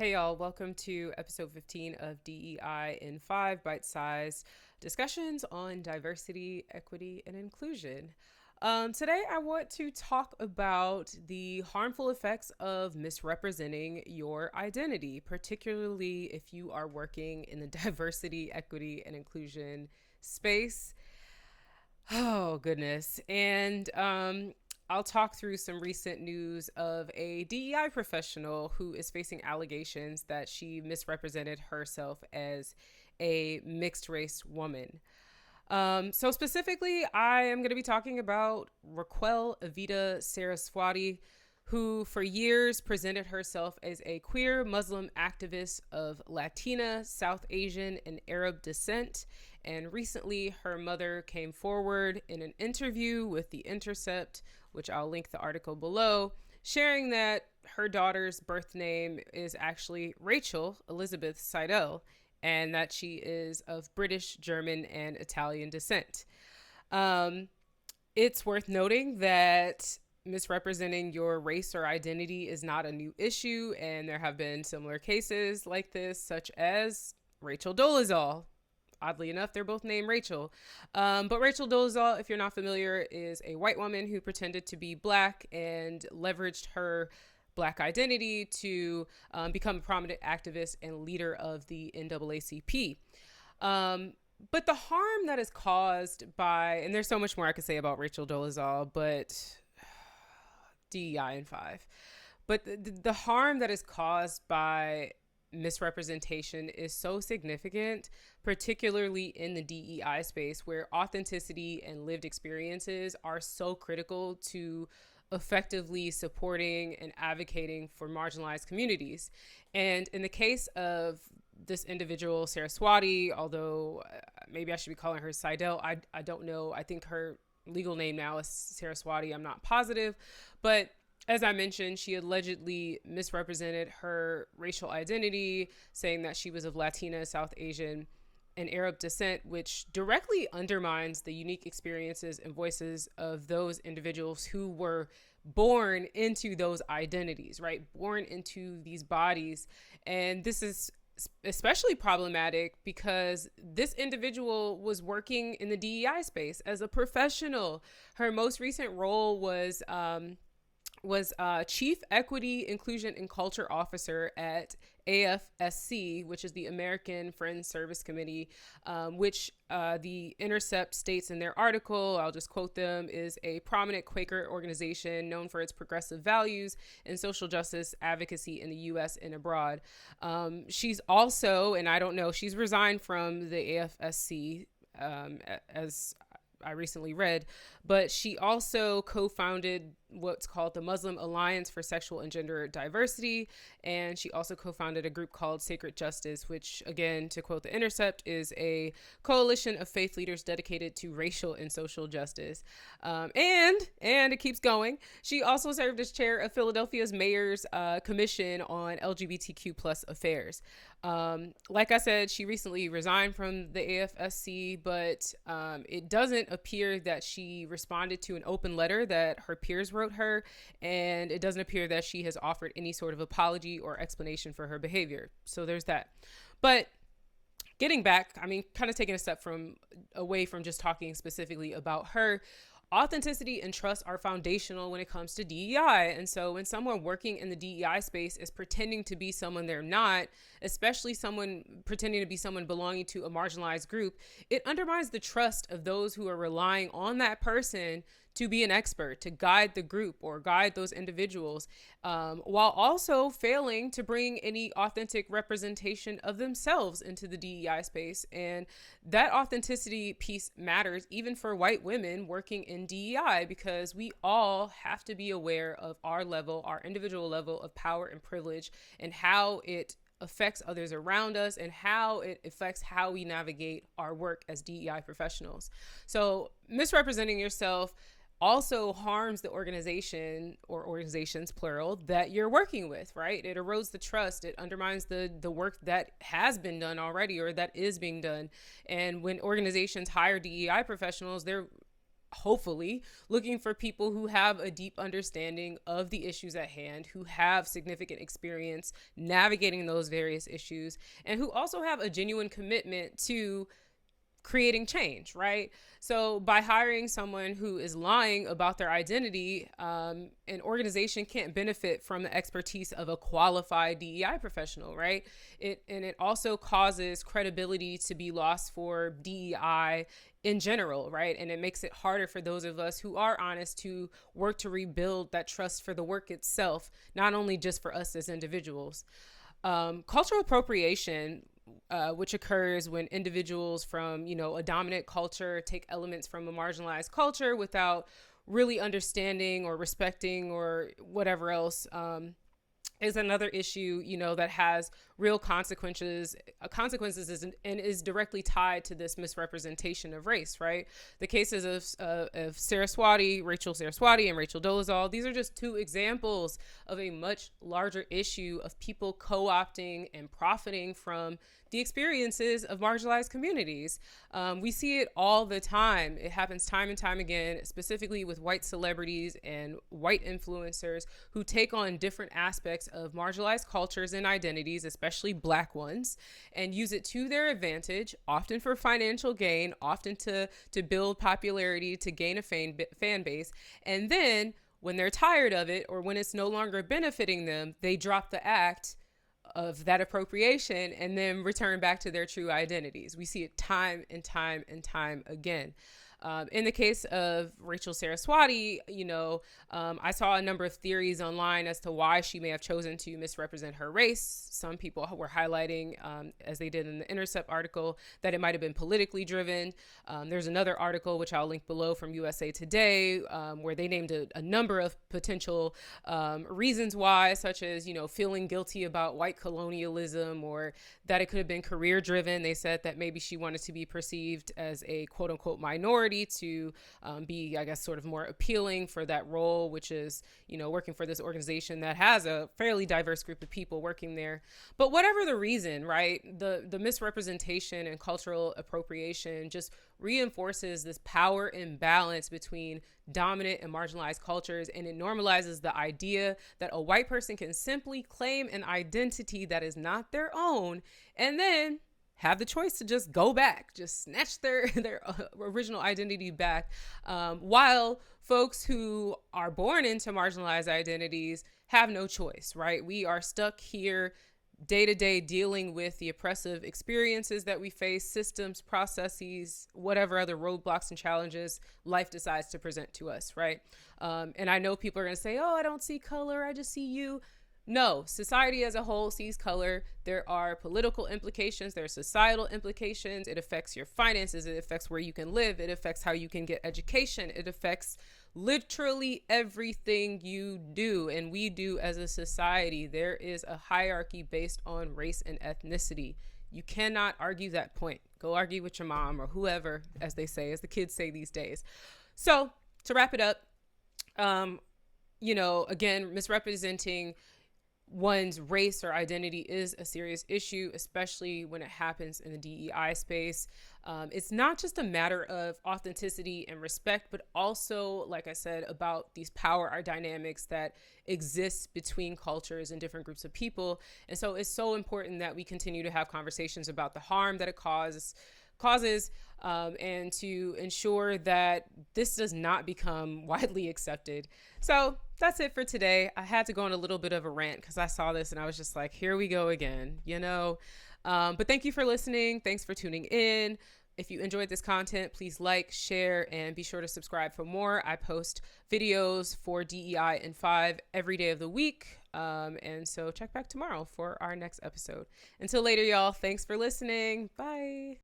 Hey y'all, welcome to episode 15 of DEI in 5 bite-sized discussions on diversity, equity, and inclusion. Today, I want to talk about the harmful effects of misrepresenting your identity, particularly if you are working in the diversity, equity, and inclusion space. Oh, goodness. And I'll talk through some recent news of a DEI professional who is facing allegations that she misrepresented herself as a mixed race woman. So specifically, I am going to be talking about Raquel Evita Saraswati, who for years presented herself as a queer Muslim activist of Latina, South Asian, and Arab descent. And recently, her mother came forward in an interview with The Intercept, which I'll link the article below, sharing that her daughter's birth name is actually Rachel Elizabeth Seidel, and that she is of British, German, and Italian descent. Um, it's worth noting that misrepresenting your race or identity is not a new issue, and there have been similar cases like this, such as Rachel Dolezal. Oddly enough, they're both named Rachel. But Rachel Dolezal, if you're not familiar, is a white woman who pretended to be black and leveraged her black identity to become a prominent activist and leader of the NAACP. But the harm that is caused by, and there's so much more I could say about Rachel Dolezal, but DEI in 5. But the harm that is caused by misrepresentation is so significant, particularly in the DEI space, where authenticity and lived experiences are so critical to effectively supporting and advocating for marginalized communities. And in the case of this individual, Saraswati, although maybe I should be calling her Seidel, I don't know. I think her legal name now is Saraswati. I'm not positive. But as I mentioned, she allegedly misrepresented her racial identity, saying that she was of Latina, South Asian, and Arab descent, which directly undermines the unique experiences and voices of those individuals who were born into those identities, right? Born into these bodies. And this is especially problematic because this individual was working in the DEI space as a professional. Her most recent role was Chief Equity, Inclusion, and Culture Officer at AFSC, which is the American Friends Service Committee, which The Intercept states in their article, I'll just quote them, is a prominent Quaker organization known for its progressive values and social justice advocacy in the U.S. and abroad. She's also, and I don't know, she's resigned from the AFSC as I recently read, but she also co-founded what's called the Muslim Alliance for Sexual and Gender Diversity, and she also co-founded a group called Sacred Justice, which, again, to quote The Intercept, is a coalition of faith leaders dedicated to racial and social justice. And it keeps going. She also served as chair of Philadelphia's mayor's commission on LGBTQ plus affairs. Like I said, she recently resigned from the AFSC, but it doesn't appear that she responded to an open letter that her peers wrote her, and it doesn't appear that she has offered any sort of apology or explanation for her behavior. So there's that. But getting back, I mean, kind of taking a step away from just talking specifically about her, authenticity and trust are foundational when it comes to DEI. And so when someone working in the DEI space is pretending to be someone they're not, especially someone pretending to be someone belonging to a marginalized group, it undermines the trust of those who are relying on that person to be an expert, to guide the group or guide those individuals, while also failing to bring any authentic representation of themselves into the DEI space. And that authenticity piece matters even for white women working in DEI, because we all have to be aware of our level, our individual level of power and privilege, and how it affects others around us and how it affects how we navigate our work as DEI professionals. So misrepresenting yourself also harms the organization or organizations, plural, that you're working with, right? It erodes the trust. It undermines the work that has been done already or that is being done. And when organizations hire DEI professionals, they're hopefully looking for people who have a deep understanding of the issues at hand, who have significant experience navigating those various issues, and who also have a genuine commitment to creating change, right? So by hiring someone who is lying about their identity, an organization can't benefit from the expertise of a qualified DEI professional, right? It also causes credibility to be lost for DEI in general, right? And it makes it harder for those of us who are honest to work to rebuild that trust for the work itself, not only just for us as individuals. Cultural appropriation, which occurs when individuals from, a dominant culture take elements from a marginalized culture without really understanding or respecting or whatever else, is another issue, that has real consequences and is directly tied to this misrepresentation of race, right? The cases of Rachel Saraswati and Rachel Dolezal, these are just two examples of a much larger issue of people co-opting and profiting from the experiences of marginalized communities. We see it all the time. It happens time and time again, specifically with white celebrities and white influencers who take on different aspects of marginalized cultures and identities, especially Black ones, and use it to their advantage, often for financial gain, often to build popularity, to gain a fan base. And then when they're tired of it, or when it's no longer benefiting them, they drop the act of that appropriation and then return back to their true identities. We see it time and time and time again. In the case of Rachel Saraswati, I saw a number of theories online as to why she may have chosen to misrepresent her race. Some people were highlighting, as they did in the Intercept article, that it might have been politically driven. There's another article, which I'll link below, from USA Today, where they named a number of potential reasons why, such as, feeling guilty about white colonialism, or that it could have been career driven. They said that maybe she wanted to be perceived as a quote unquote minority to be, I guess, sort of more appealing for that role, which is, working for this organization that has a fairly diverse group of people working there. But whatever the reason, right, the misrepresentation and cultural appropriation just reinforces this power imbalance between dominant and marginalized cultures, and it normalizes the idea that a white person can simply claim an identity that is not their own and then have the choice to just go back, just snatch their original identity back, while folks who are born into marginalized identities have no choice, right? We are stuck here day to day dealing with the oppressive experiences that we face, systems, processes, whatever other roadblocks and challenges life decides to present to us, right? And I know people are going to say, oh, I don't see color, I just see you. No, society as a whole sees color. There are political implications. There are societal implications. It affects your finances. It affects where you can live. It affects how you can get education. It affects literally everything you do and we do as a society. There is a hierarchy based on race and ethnicity. You cannot argue that point. Go argue with your mom or whoever, as they say, as the kids say these days. So to wrap it up, again, misrepresenting one's race or identity is a serious issue, especially when it happens in the DEI space. It's not just a matter of authenticity and respect, but also, like I said, about these power dynamics that exist between cultures and different groups of people. And so it's so important that we continue to have conversations about the harm that it causes, and to ensure that this does not become widely accepted. So that's it for today. I had to go on a little bit of a rant because I saw this and I was just like, here we go again, But thank you for listening. Thanks for tuning in. If you enjoyed this content, please like, share, and be sure to subscribe for more. I post videos for DEI in 5 every day of the week. And so check back tomorrow for our next episode. Until later, y'all. Thanks for listening. Bye.